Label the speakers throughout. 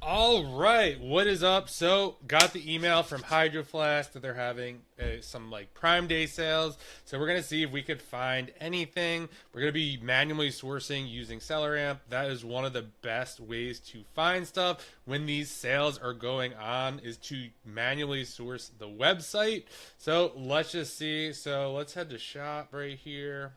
Speaker 1: All right, what is up? So, got the email from Hydroflask that they're having some like Prime Day sales. So, we're gonna see if we could find anything. We're gonna be manually sourcing using SellerAmp. That is one of the best ways to find stuff when these sales are going on, is to manually source the website. So, let's just see. So, let's head to shop right here.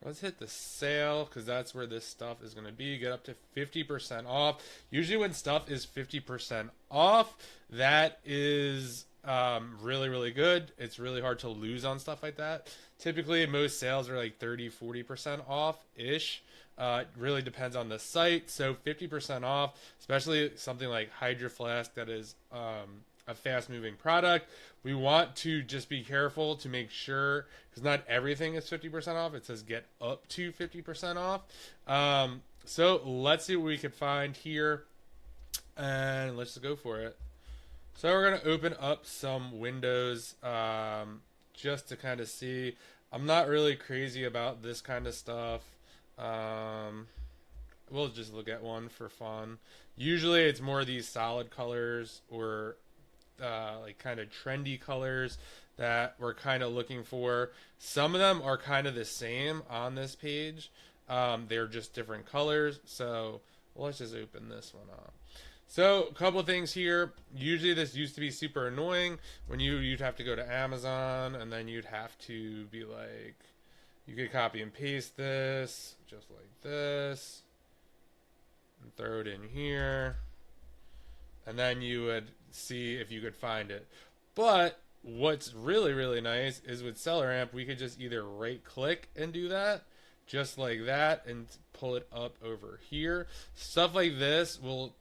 Speaker 1: Let's hit the sale because that's where this stuff is going to be. Get up to 50% off. Usually, when stuff is 50% off, that is really, really good. It's really hard to lose on stuff like that. Typically, most sales are like 30, 40% off ish. It really depends on the site. So 50% off, especially something like Hydro Flask that is a fast moving product. We want to just be careful to make sure, because not everything is 50% off. It says get up to 50% off. So let's see what we can find here, and let's just go for it. So we're going to open up some windows just to kind of see. I'm not really crazy about this kind of stuff. Um, we'll just look at one for fun. Usually it's more of these solid colors or like kind of trendy colors that we're kind of looking for. Some of them are kind of the same on this page. They're just different colors. So let's just open this one up. So a couple things here. Usually this used to be super annoying when you'd have to go to Amazon and then you'd have to be like, you could copy and paste this just like this and throw it in here, and then you would see if you could find it. But what's really, really nice is with SellerAmp, we could just either right click and do that, just like that, and pull it up over here. Stuff like this will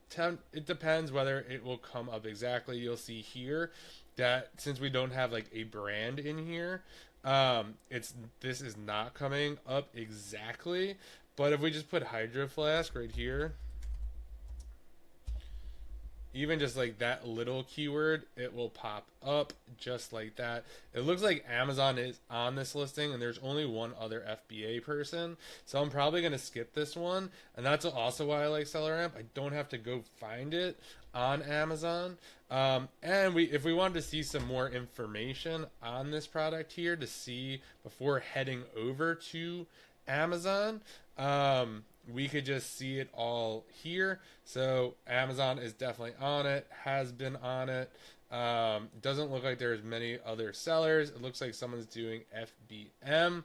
Speaker 1: it depends whether it will come up exactly. You'll see here that since we don't have like a brand in here, this is not coming up exactly. But if we just put Hydro Flask right here, even just like that little keyword, it will pop up just like that. It looks like Amazon is on this listing and there's only one other FBA person. So I'm probably going to skip this one. And that's also why I like SellerAmp. I don't have to go find it on Amazon. And if we wanted to see some more information on this product here to see before heading over to Amazon, we could just see it all here. So Amazon is definitely on it, has been on it. Doesn't look like there's many other sellers. It looks like someone's doing FBM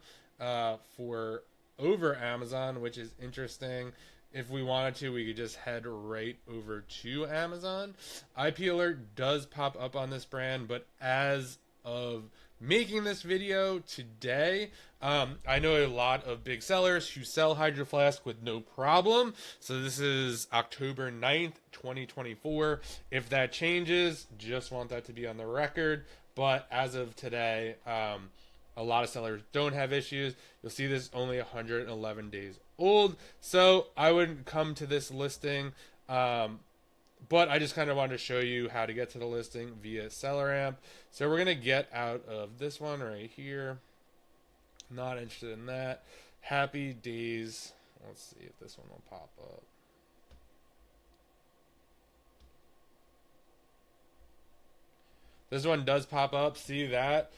Speaker 1: for over Amazon, which is interesting. If we wanted to, we could just head right over to Amazon. IP alert does pop up on this brand, but as of making this video today, I know a lot of big sellers who sell Hydro Flask with no problem. So this is October 9th, 2024. If that changes, just want that to be on the record. But as of today, a lot of sellers don't have issues. You'll see this is only 111 days old. So I wouldn't come to this listing. But I just kind of wanted to show you how to get to the listing via SellerAmp. So we're going to get out of this one right here. Not interested in that. Happy days. Let's see if this one will pop up. This one does pop up. See that?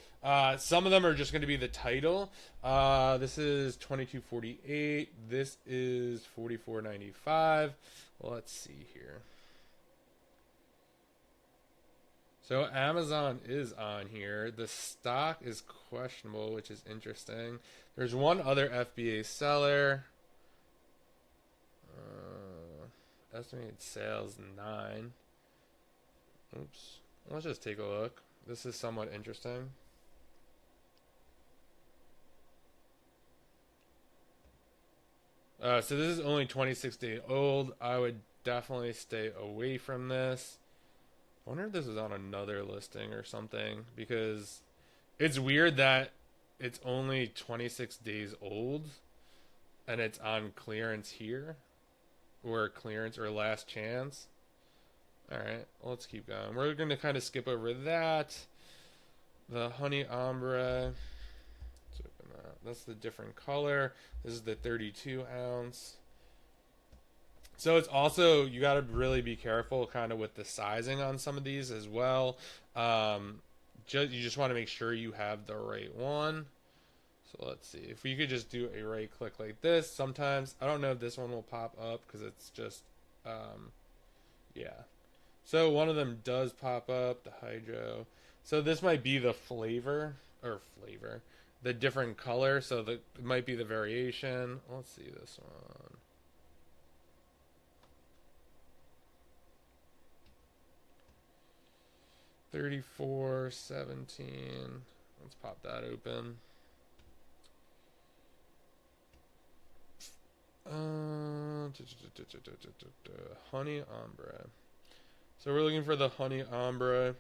Speaker 1: Some of them are just going to be the title. This is 2248. This is 44.95. Let's see here. So Amazon is on here. The stock is questionable, which is interesting. There's one other FBA seller. Estimated sales 9. Oops. Let's just take a look. This is somewhat interesting. So this is only 26 days old. I would definitely stay away from this. I wonder if this is on another listing or something, because it's weird that it's only 26 days old and it's on clearance here, or clearance or last chance. All right, let's keep going. We're going to kind of skip over that. The honey ombre. Let's open that. That's the different color. This is the 32 ounce. So it's also, you got to really be careful kind of with the sizing on some of these as well. Um, you just want to make sure you have the right one. So let's see if we could just do a right click like this. Sometimes I don't know if this one will pop up because it's just yeah. So one of them does pop up, the hydro. So this might be the flavor, the different color. So it might be the variation. Let's see this one. 3417. Let's pop that open. Honey ombre. So we're looking for the honey ombre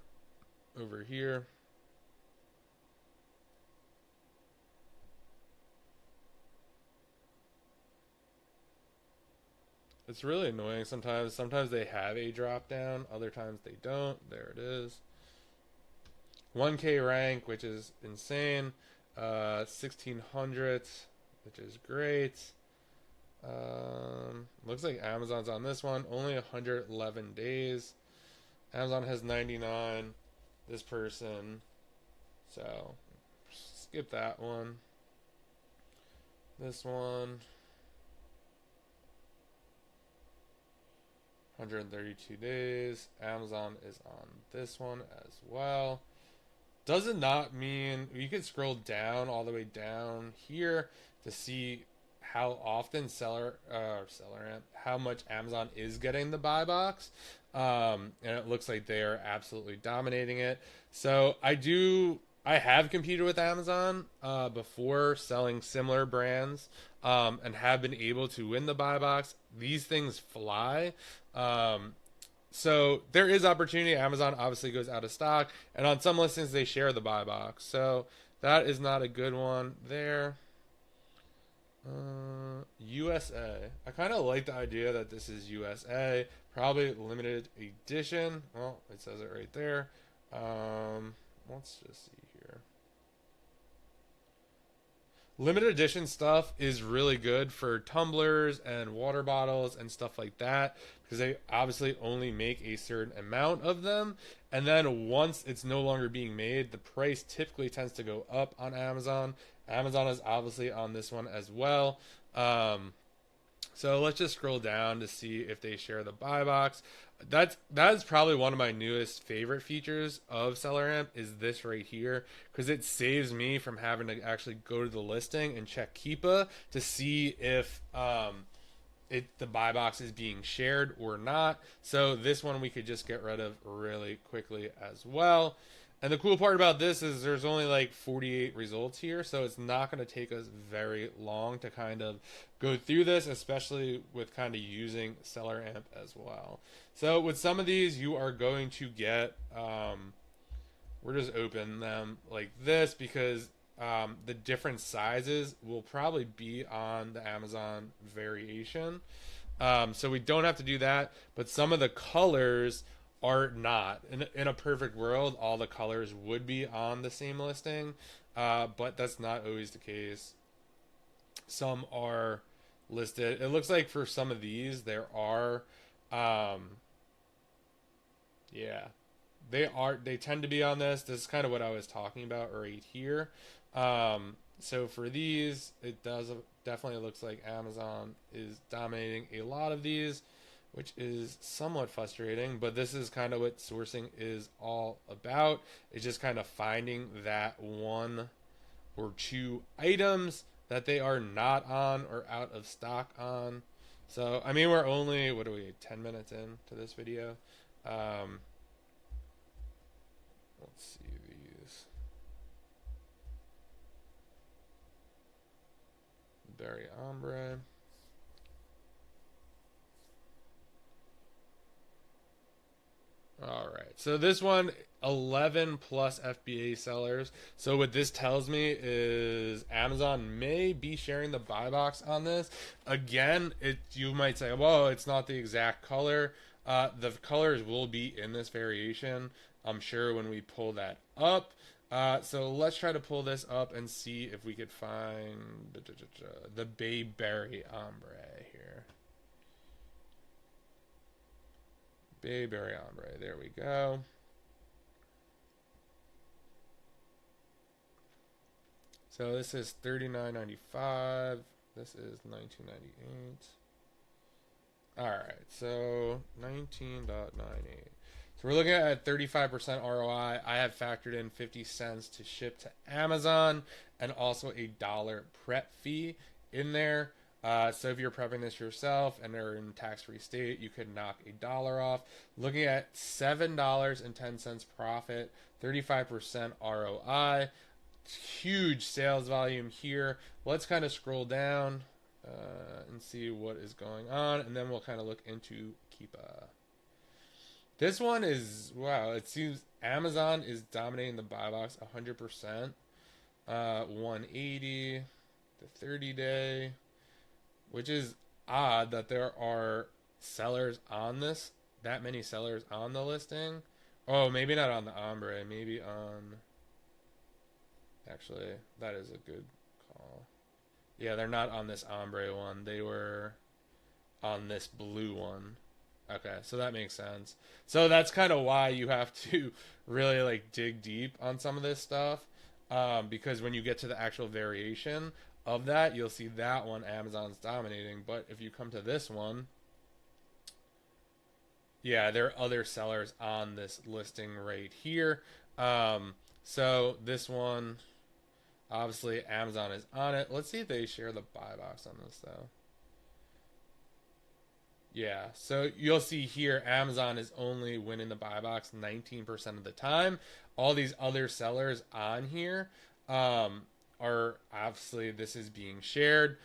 Speaker 1: over here. It's really annoying sometimes. Sometimes they have a drop down, other times they don't. There it is. 1K rank, which is insane. 1600, which is great. Looks like Amazon's on this one. Only 111 days. Amazon has 99. This person. So, skip that one. This one. 132 days. Amazon is on this one as well. Does it not mean you can scroll down all the way down here to see how often SellerAmp, how much Amazon is getting the buy box, and it looks like they are absolutely dominating it. So I have competed with Amazon before selling similar brands, and have been able to win the buy box. These things fly. So there is opportunity. Amazon obviously goes out of stock, and on some listings they share the buy box. So that is not a good one there. USA. I kind of like the idea that this is USA. Probably limited edition. Well, it says it right there. Let's just see here. Limited edition stuff is really good for tumblers and water bottles and stuff like that because they obviously only make a certain amount of them. And then once it's no longer being made, the price typically tends to go up on Amazon. Amazon is obviously on this one as well. So let's just scroll down to see if they share the buy box. That is probably one of my newest favorite features of SellerAmp is this right here because it saves me from having to actually go to the listing and check Keepa to see if the buy box is being shared or not. So this one we could just get rid of really quickly as well. And the cool part about this is there's only like 48 results here, so it's not going to take us very long to kind of go through this, especially with kind of using SellerAmp as well. So with some of these, you are going to get, we're just open them like this because the different sizes will probably be on the Amazon variation. So we don't have to do that, but some of the colors are not. In a perfect world, all the colors would be on the same listing, but that's not always the case. Some are listed. It looks like for some of these, there are, yeah, they tend to be on this. This is kind of what I was talking about right here. So for these, it does definitely looks like Amazon is dominating a lot of these, which is somewhat frustrating, but this is kind of what sourcing is all about. It's just kind of finding that one or two items that they are not on or out of stock on. So, I mean, we're only, what are we, 10 minutes in to this video? Let's see these. Berry Ombre. All right. So this one, 11 plus FBA sellers. So what this tells me is Amazon may be sharing the buy box on this. Again, you might say, well, it's not the exact color. The colors will be in this variation, I'm sure, when we pull that up. So let's try to pull this up and see if we could find the Bayberry Ombre here. Bayberry Ombre. There we go. So this is $39.95. This is $19.98. All right, so 19.98. So we're looking at 35% ROI. I have factored in 50 cents to ship to Amazon and also a $1 prep fee in there. So if you're prepping this yourself and they're in tax-free state, you could knock $1 off. Looking at $7.10 profit, 35% ROI. Huge sales volume here. Let's kind of scroll down and see what is going on, and then we'll kind of look into Keepa. This one is, wow, it seems Amazon is dominating the buy box 100%. 180, the 30-day, which is odd that there are sellers on this, that many sellers on the listing. Oh, maybe not on the Ombre, maybe on, actually, that is a good call. Yeah, they're not on this Ombre one. They were on this blue one. Okay, so that makes sense. So that's kind of why you have to really like dig deep on some of this stuff, because when you get to the actual variation of that, you'll see that one Amazon's dominating. But if you come to this one, yeah, there are other sellers on this listing right here. So this one, obviously Amazon is on it. Let's see if they share the buy box on this though. Yeah, so you'll see here Amazon is only winning the buy box 19% of the time. All these other sellers on here are obviously, this is being shared.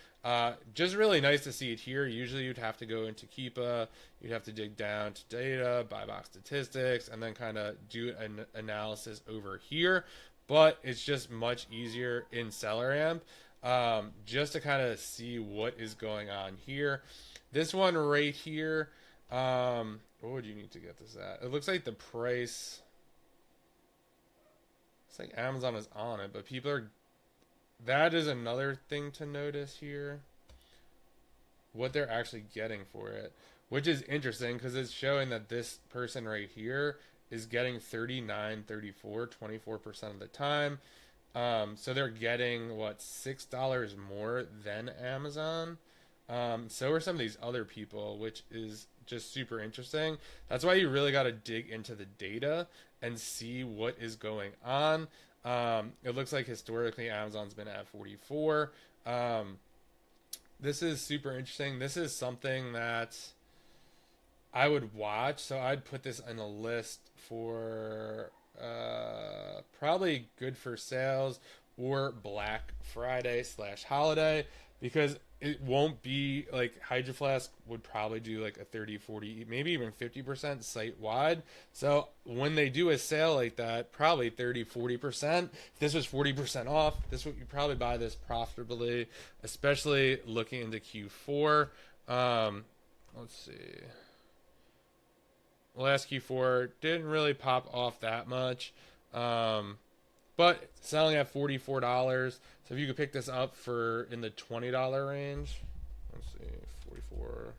Speaker 1: Just really nice to see it here. Usually you'd have to go into Keepa, you'd have to dig down to data, buy box statistics, and then kind of do an analysis over here. But it's just much easier in SellerAmp just to kind of see what is going on here. This one right here, what would you need to get this at? It looks like the price, it's like Amazon is on it, but people are, that is another thing to notice here, what they're actually getting for it, which is interesting because it's showing that this person right here is getting 39.34, 24% of the time. So they're getting, what, $6 more than Amazon. So are some of these other people, which is just super interesting. That's why you really got to dig into the data and see what is going on. It looks like historically Amazon's been at 44. This is super interesting. This is something that I would watch. So I'd put this in a list for probably good for sales or Black Friday / holiday, because it won't be like Hydroflask would probably do like a 30, 40, maybe even 50% site wide. So when they do a sale like that, probably 30, 40%. If this was 40% off, this would you probably buy this profitably, especially looking into Q4. Let's see. Last Q4 didn't really pop off that much. But selling at $44. So if you could pick this up for in the $20 range, let's see, 44,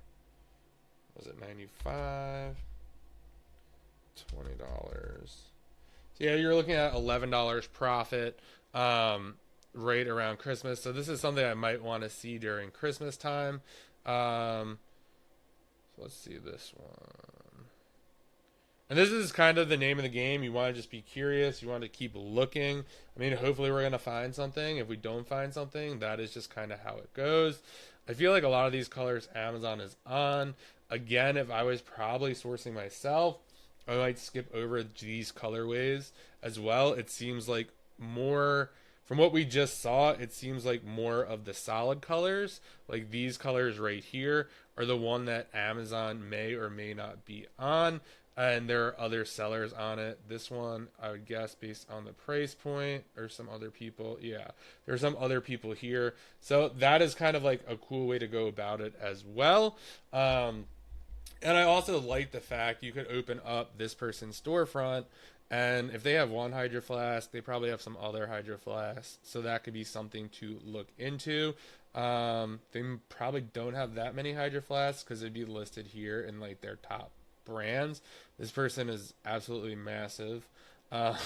Speaker 1: was it 95? $20. So yeah, you're looking at $11 profit right around Christmas. So this is something I might want to see during Christmas time. So let's see this one. And this is kind of the name of the game. You want to just be curious. You want to keep looking. I mean, hopefully we're going to find something. If we don't find something, that is just kind of how it goes. I feel like a lot of these colors Amazon is on. Again, if I was probably sourcing myself, I might skip over these colorways as well. It seems like more, from what we just saw, it seems like more of the solid colors. Like these colors right here are the one that Amazon may or may not be on. And there are other sellers on it. This one, I would guess, based on the price point, or some other people. Yeah, there's some other people here. So that is kind of like a cool way to go about it as well. And I also like the fact you could open up this person's storefront, and if they have one Hydro Flask, they probably have some other Hydro Flasks. So that could be something to look into. They probably don't have that many Hydro Flasks because it'd be listed here in like their top brands. This person is absolutely massive. Uh,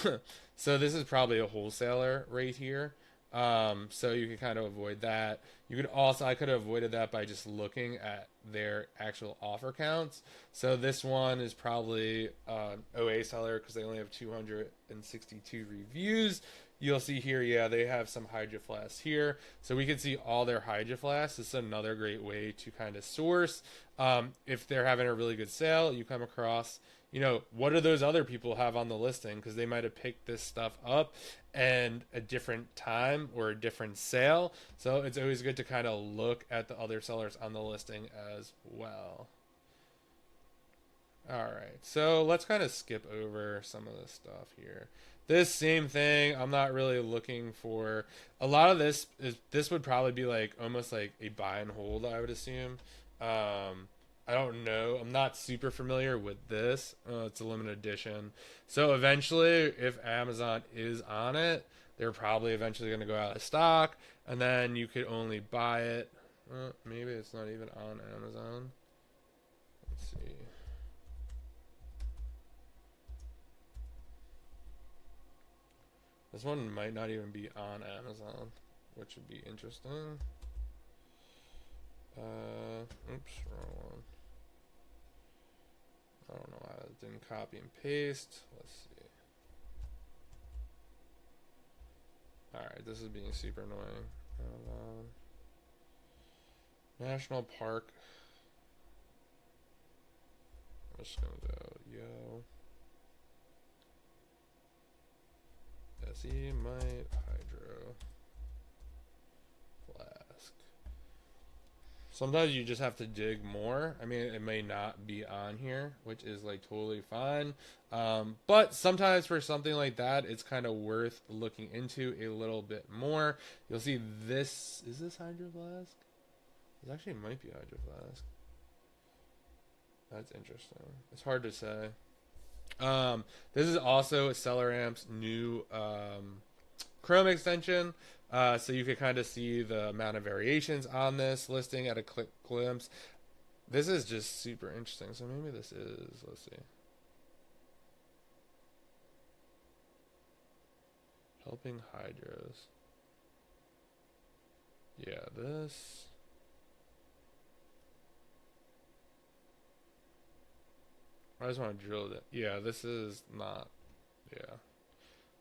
Speaker 1: so this is probably a wholesaler right here. So you can kind of avoid that. You could also, I could have avoided that by just looking at their actual offer counts. So this one is probably OA seller because they only have 262 reviews. You'll see here, yeah, they have some Hydroflask here. So we can see all their Hydroflask. This is another great way to kind of source. If they're having a really good sale, you come across, you know, what do those other people have on the listing? Because they might have picked this stuff up and a different time or a different sale. So it's always good to kind of look at the other sellers on the listing as well. All right, so let's kind of skip over some of this stuff here. This same thing, I'm not really looking for a lot of this. This would probably be like almost like a buy and hold, I would assume. I don't know. I'm not super familiar with this. It's a limited edition. So eventually, if Amazon is on it, they're probably eventually going to go out of stock, and then you could only buy it. Maybe it's not even on Amazon. Let's see. This one might not even be on Amazon, which would be interesting. Oops, wrong one. I don't know why I didn't copy and paste. Let's see. Alright, this is being super annoying. National Park. I'm just gonna go, yo. SE might Hydro Flask. Sometimes you just have to dig more. I mean, it may not be on here, which is like totally fine. But sometimes for something like that, it's kind of worth looking into a little bit more. You'll see this. Is this Hydro Flask? It actually might be Hydro Flask. That's interesting. It's hard to say. This is also SellerAmp's new Chrome extension. So you can kind of see the amount of variations on this listing at a quick glimpse. This is just super interesting. So maybe this is, let's see. Helping Hydros. Yeah, this. I just want to drill it. Yeah, this is not. Yeah.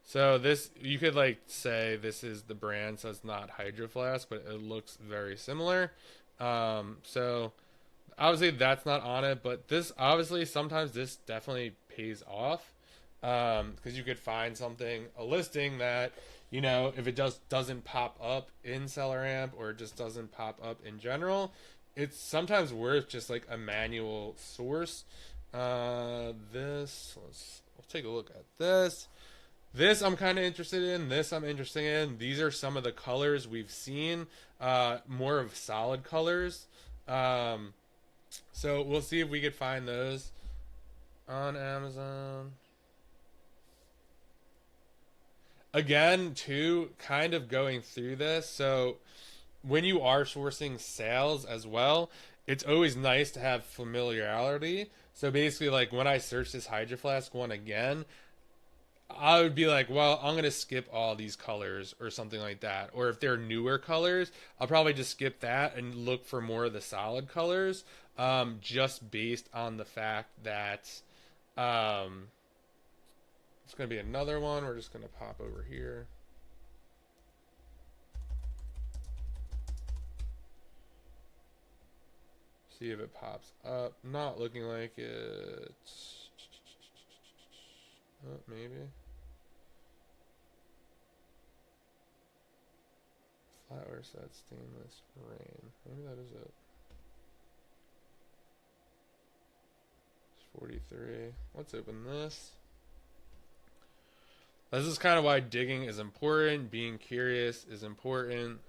Speaker 1: So this, you could like say this is the brand, so it's not Hydroflask, but it looks very similar. So obviously that's not on it, but this obviously sometimes this definitely pays off because you could find something, a listing that, you know, if it just doesn't pop up in SellerAmp or it just doesn't pop up in general, it's sometimes worth just like a manual source. Let's take a look at this. This I'm kind of interested in. This I'm interested in. These are some of the colors we've seen. More of solid colors. So we'll see if we could find those on Amazon. Again, too, kind of going through this. So when you are sourcing sales as well, it's always nice to have familiarity. So basically, like when I search this Hydroflask one again, I would be like, well, I'm gonna skip all these colors or something like that. Or if they're newer colors, I'll probably just skip that and look for more of the solid colors, just based on the fact that it's gonna be another one. We're just gonna pop over here. See if it pops up. Not looking like it. Oh, maybe. Flower set stainless rain. Maybe that is it. It's 43. Let's open this. This is kind of why digging is important. Being curious is important.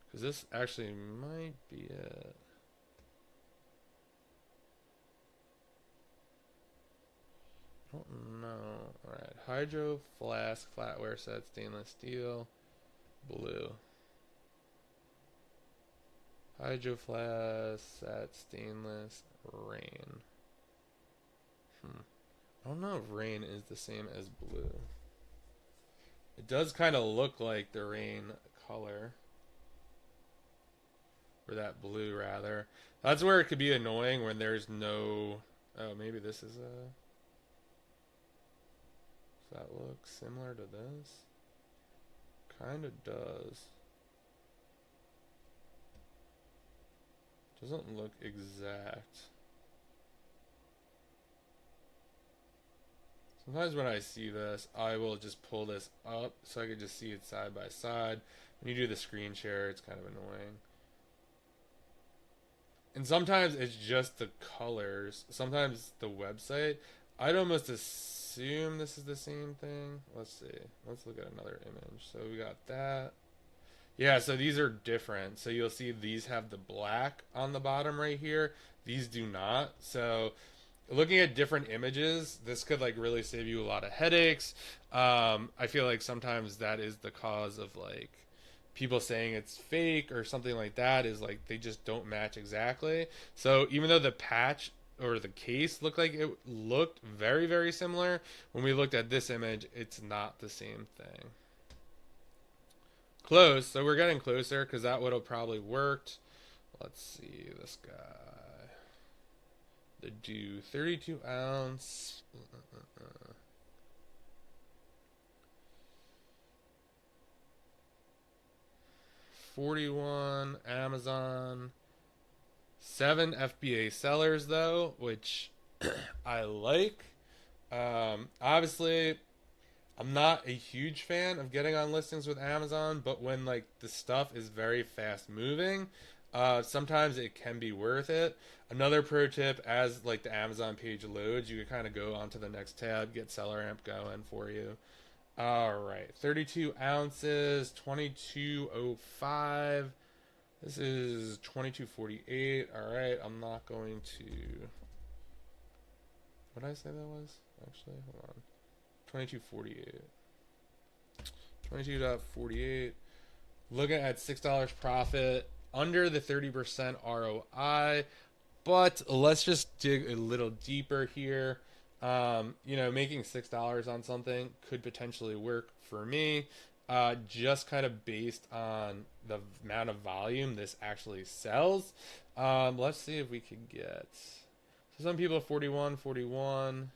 Speaker 1: Because this actually might be it. I don't know. Alright. Hydro Flask flatware set stainless steel. Blue. Hydro Flask set stainless rain. I don't know if rain is the same as blue. It does kind of look like the rain color. Or that blue, rather. That's where it could be annoying when there's no... Oh, maybe this is a... Does that look similar to this? Kind of does. Doesn't look exact. Sometimes when I see this, I will just pull this up so I can just see it side by side. When you do the screen share, it's kind of annoying. And sometimes it's just the colors. Sometimes the website. I'd almost assume this is the same thing. Let's see. Let's look at another image. So we got that. Yeah, so these are different. So you'll see these have the black on the bottom right here. These do not. So looking at different images, this could like really save you a lot of headaches. I feel like sometimes that is the cause of like people saying it's fake or something like that, is like they just don't match exactly. So even though the patch or the case looked like it looked very, very similar, when we looked at this image, it's not the same thing. Close. So we're getting closer because that would have probably worked. Let's see this guy. The do 32 ounce. 41 Amazon. 7 FBA sellers though, which I like. Obviously, I'm not a huge fan of getting on listings with Amazon, but when like the stuff is very fast moving, sometimes it can be worth it. Another pro tip, as like the Amazon page loads, you can kind of go onto the next tab, get SellerAmp going for you. All right, 32 ounces, 2205. This is 2248. All right, I'm not going to. What did I say that was? Actually, hold on. 2248. 22.48. Looking at $6 profit, under the 30% ROI. But let's just dig a little deeper here. Making $6 on something could potentially work for me. Just kind of based on the amount of volume this actually sells. Let's see if we could get. So some people 41.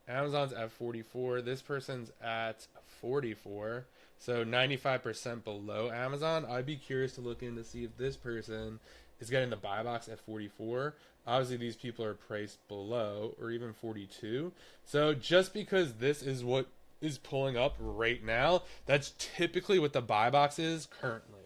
Speaker 1: Amazon's at 44. This person's at 44. So 95% below Amazon. I'd be curious to look in to see if this person is getting the buy box at 44. Obviously, these people are priced below, or even 42. So just because this is what is pulling up right now, that's typically what the buy box is currently.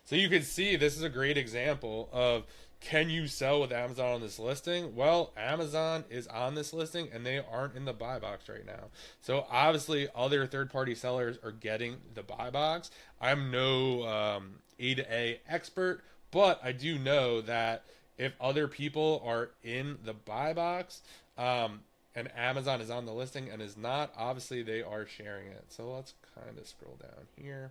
Speaker 1: So you can see this is a great example of, can you sell with Amazon on this listing? Well, Amazon is on this listing and they aren't in the buy box right now. So obviously other third-party sellers are getting the buy box. I'm no A to A expert, but I do know that if other people are in the buy box, and Amazon is on the listing and is not, obviously they are sharing it. So let's kind of scroll down here.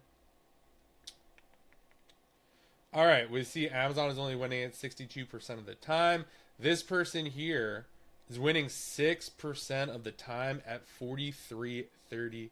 Speaker 1: All right, we see Amazon is only winning at 62% of the time. This person here is winning 6% of the time at 43.36.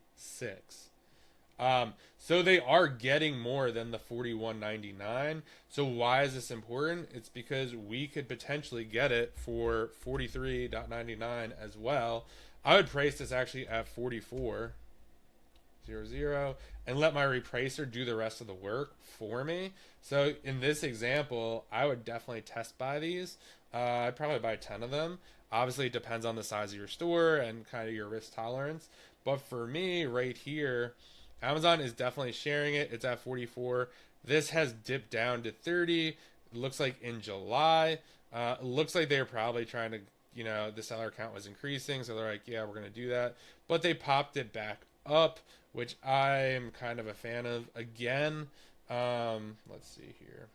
Speaker 1: So they are getting more than the 41.99. So why is this important? It's because we could potentially get it for 43.99 as well. I would price this actually at 44.00 and let my repricer do the rest of the work for me. So in this example, I would definitely test buy these. I'd probably buy 10 of them. Obviously, it depends on the size of your store and kind of your risk tolerance. But for me, right here, Amazon is definitely sharing it. It's at 44. This has dipped down to 30. It looks like in July. It looks like they're probably trying to, the seller count was increasing. So they're like, yeah, we're going to do that. But they popped it back up, which I'm kind of a fan of. Again, let's see here.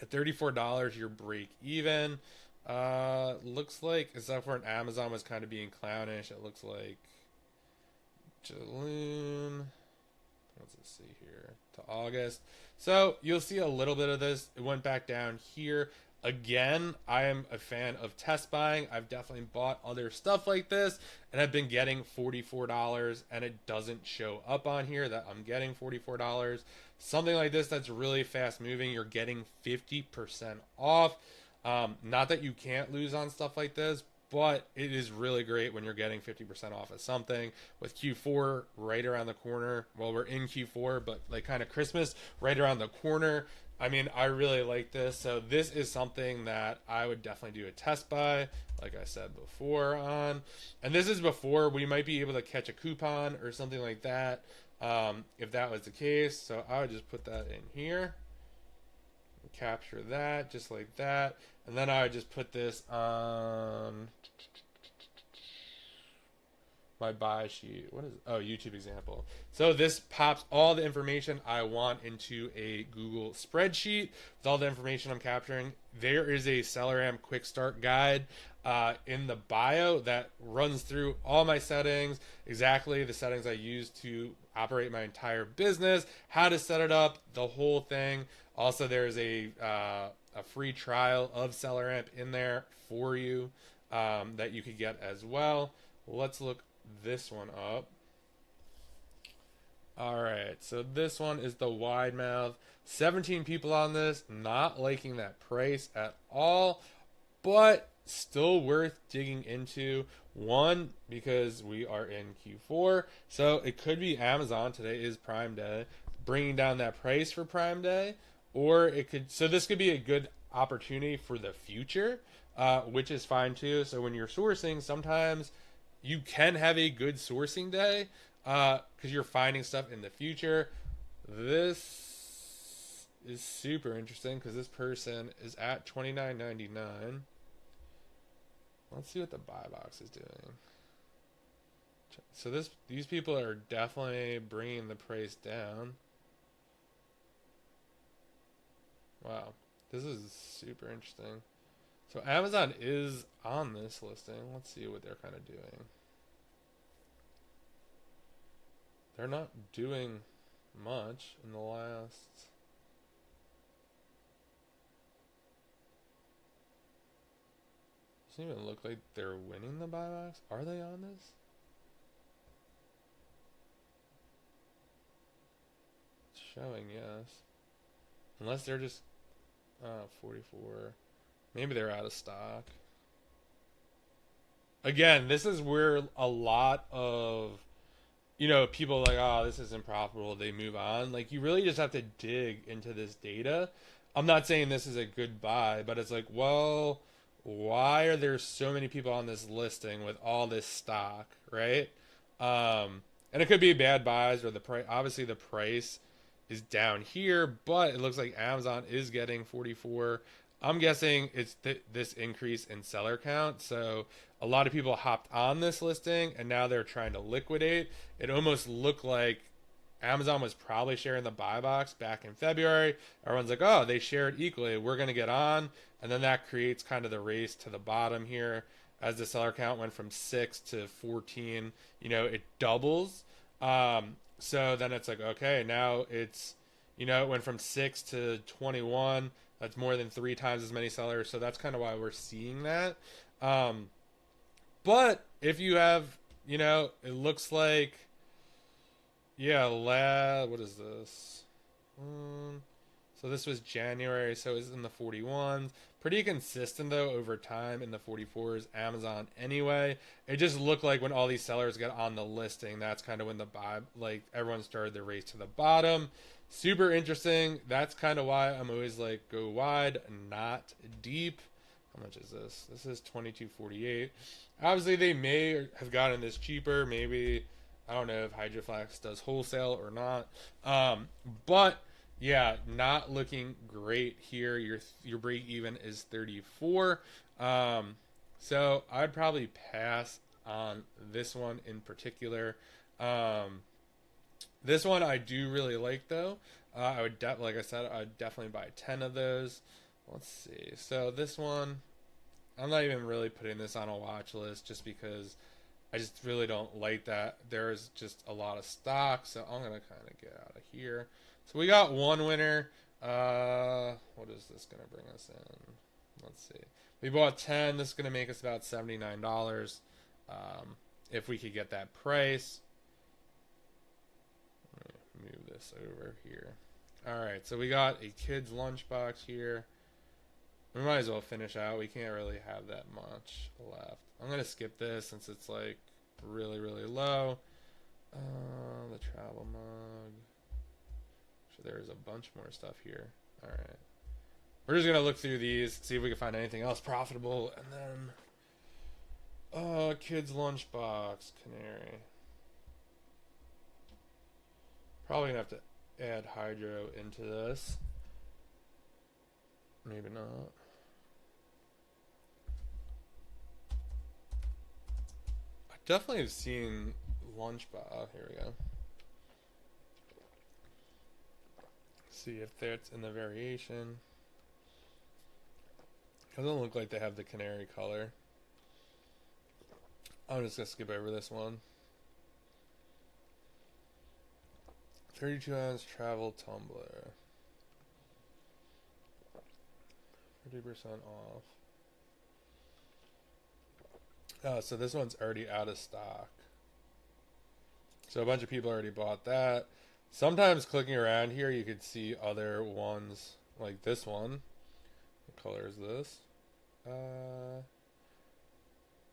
Speaker 1: At $34, you're break even. Looks like, except for an Amazon was kind of being clownish, it looks like June, let's see here, to August. So you'll see a little bit of this. It went back down here. Again, I am a fan of test buying. I've definitely bought other stuff like this, and I've been getting $44, and it doesn't show up on here that I'm getting $44. Something like this that's really fast moving, you're getting 50% off. Not that you can't lose on stuff like this, but it is really great when you're getting 50% off of something. With Q4 right around the corner, well, we're in Q4, but like kind of Christmas right around the corner. I mean, I really like this. So this is something that I would definitely do a test buy, like I said before on. And this is before we might be able to catch a coupon or something like that, if that was the case. So I would just put that in here, capture that just like that, and then I would just put this on my buy sheet. What is it? Oh, YouTube example. So this pops all the information I want into a Google spreadsheet with all the information I'm capturing. There is a SellerAmp quick start guide in the bio that runs through all my settings, exactly the settings I use to operate my entire business, how to set it up, the whole thing. Also, there's a free trial of SellerAmp in there for you that you could get as well. Let's look this one up. All right, so this one is the wide mouth. 17 people on this, not liking that price at all, but still worth digging into. One, because we are in Q4, so it could be Amazon. Today is Prime Day, bringing down that price for Prime Day, or it could. So this could be a good opportunity for the future, which is fine too. So when you're sourcing, sometimes you can have a good sourcing day because you're finding stuff in the future. This is super interesting because this person is at $29.99. Let's see what the buy box is doing. So these people are definitely bringing the price down. Wow, this is super interesting. So Amazon is on this listing. Let's see what they're kind of doing. They're not doing much in the last. Doesn't even look like they're winning the buybacks. Are they on this? It's showing yes. Unless they're just 44. Maybe they're out of stock. Again, this is where a lot of people are like, oh, this isn't profitable. They move on. Like, you really just have to dig into this data. I'm not saying this is a good buy, but it's like, well, why are there so many people on this listing with all this stock, right? And it could be bad buys or the price. Obviously, the price is down here, but it looks like Amazon is getting 44. I'm guessing it's this increase in seller count. So a lot of people hopped on this listing and now they're trying to liquidate. It almost looked like Amazon was probably sharing the buy box back in February. Everyone's like, oh, they shared equally. We're going to get on. And then that creates kind of the race to the bottom here as the seller count went from 6 to 14. It doubles. So then it's like, okay, now it's, it went from 6 to 21. That's more than 3 times as many sellers. So that's kind of why we're seeing that. But if you have, it looks like, yeah, what is this? So this was January, so it's in the 41s. Pretty consistent, though, over time in the 44s. Amazon anyway. It just looked like when all these sellers got on the listing, that's kind of when the buy, like, everyone started the race to the bottom. Super interesting. That's kind of why I'm always like, go wide, not deep. How much is this? This is $22.48. Obviously, they may have gotten this cheaper. Maybe, I don't know if Hydroflask does wholesale or not. But yeah, not looking great here. Your break even is 34. So I'd probably pass on this one in particular. This one I do really like though. I would like I said, I'd definitely buy 10 of those. Let's see. So this one, I'm not even really putting this on a watch list just because I just really don't like that. There's just a lot of stock, so I'm gonna kind of get out of here. So we got one winner. What is this gonna bring us in? Let's see. We bought 10. This is going to make us about $79 if we could get that price. Move this over here. Alright, so we got a kid's lunchbox here. We might as well finish out. We can't really have that much left. I'm going to skip this since it's like really, really low. The travel mug. So there's a bunch more stuff here. Alright. We're just going to look through these, see if we can find anything else profitable. And then, kid's lunchbox, Canary. Probably going to have to add Hydro into this. Maybe not. I definitely have seen lunchbox. Oh, here we go. See if that's in the variation. Doesn't look like they have the canary color. I'm just going to skip over this one. 32 ounce travel tumbler. 30% off. Oh, so this one's already out of stock. So a bunch of people already bought that. Sometimes clicking around here, you could see other ones like this one. What color is this?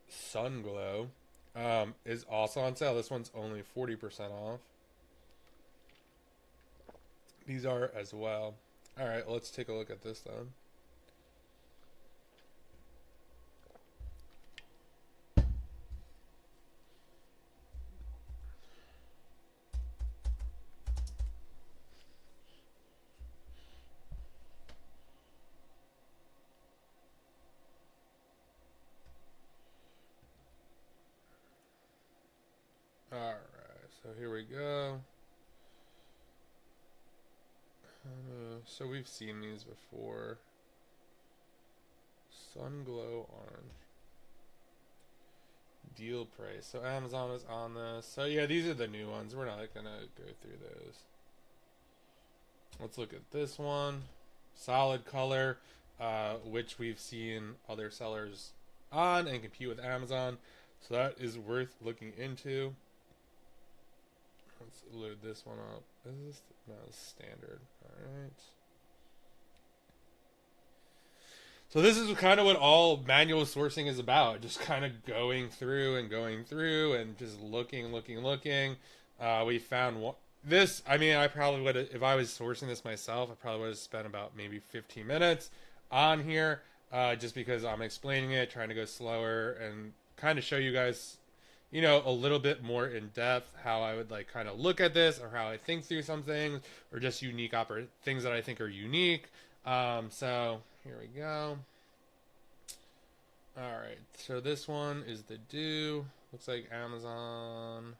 Speaker 1: Sun Glow is also on sale. This one's only 40% off. These are as well. Alright, let's take a look at this then. Alright, so here we go. So we've seen these before. Sun Glow Orange. Deal price. So Amazon is on this. So yeah, these are the new ones. We're not gonna go through those. Let's look at this one. Solid color, which we've seen other sellers on and compete with Amazon. So that is worth looking into. Let's load this one up. Is this no standard? Alright. So this is kind of what all manual sourcing is about. Just kind of going through and just looking. We found one. This, I mean, I probably would have, if I was sourcing this myself, I probably would have spent about maybe 15 minutes on here, just because I'm explaining it, trying to go slower and kind of show you guys, you know, a little bit more in depth how I would like kind of look at this or how I think through some things or just unique things that I think are unique. So here we go. All right. So this one is the due. Looks like Amazon.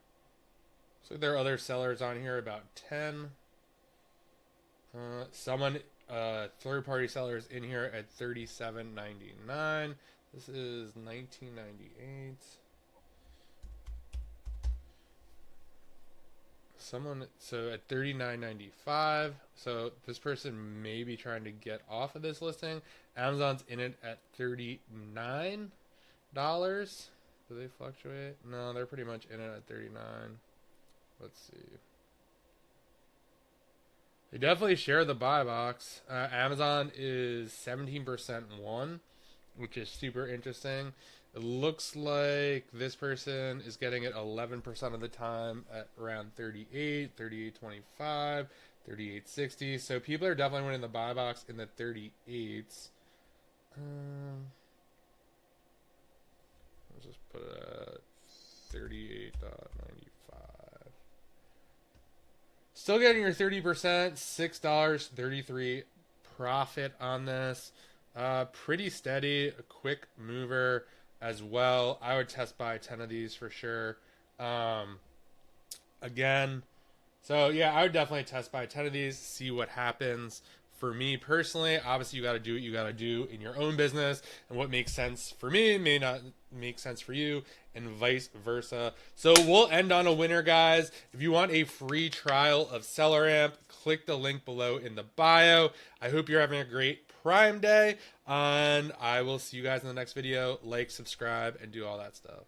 Speaker 1: Looks like there are other sellers on here, about 10. Third-party sellers in here at $37.99. This is $19.98. So at $39.95. So this person may be trying to get off of this listing. Amazon's in it at $39. Do they fluctuate? No, they're pretty much in it at $39. Let's see. They definitely share the buy box. Amazon is 17% one, which is super interesting. It looks like this person is getting it 11% of the time at around 38, 38.25, 38.60. So people are definitely winning the buy box in the 38s. Let's just put it at 38.95. Still getting your 30%, $6.33 profit on this. Pretty steady, a quick mover as well. I would test buy 10 of these for sure. Again, so yeah, I would definitely test buy 10 of these, see what happens. For me personally, obviously you got to do what you got to do in your own business, and what makes sense for me may not make sense for you, and vice versa. So we'll end on a winner, guys. If you want a free trial of SellerAmp, click the link below in the bio. I hope you're having a great Prime Day. And I will see you guys in the next video. Like, subscribe, and do all that stuff.